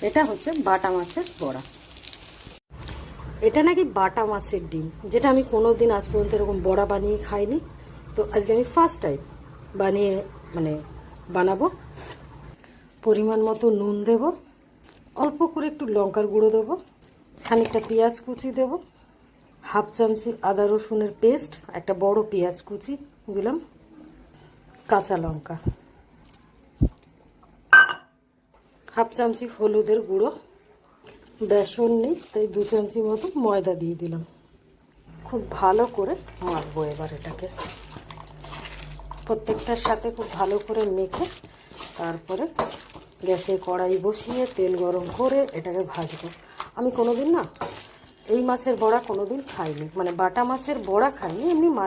এটা হচ্ছে বাটা মাছের বড়া। এটা নাকি বাটা মাছের ডিম, যেটা আমি কোনো দিন আজ পর্যন্ত এরকম বড়া বানিয়ে খাইনি। তো আজকে আমি ফার্স্ট টাইম বানিয়ে বানাবো। পরিমাণ মতো নুন দেব, অল্প করে একটু লঙ্কার গুঁড়ো দেবো, খানিকটা পেঁয়াজ কুচি দেব, হাফ চামচি আদা রসুনের পেস্ট, একটা বড় পেঁয়াজ কুচি দিলাম, কাঁচা লঙ্কা, হাফ চামচি হলুদের গুঁড়ো, বেসন নেই তাই 2 চামচি মতো ময়দা দিয়ে দিলাম। খুব ভালো করে মাখবো এবার এটাকে, প্রত্যেকটার সাথে খুব ভালো করে মেখে তারপরে গ্যাসে কড়াই বসিয়ে তেল গরম করে এটাকে ভাজবো। আমি কোনোদিন না এই মাছের বড়া কোনোদিন খাইনি, বাটা মাছের বড়া খাইনি, এমনি মাছ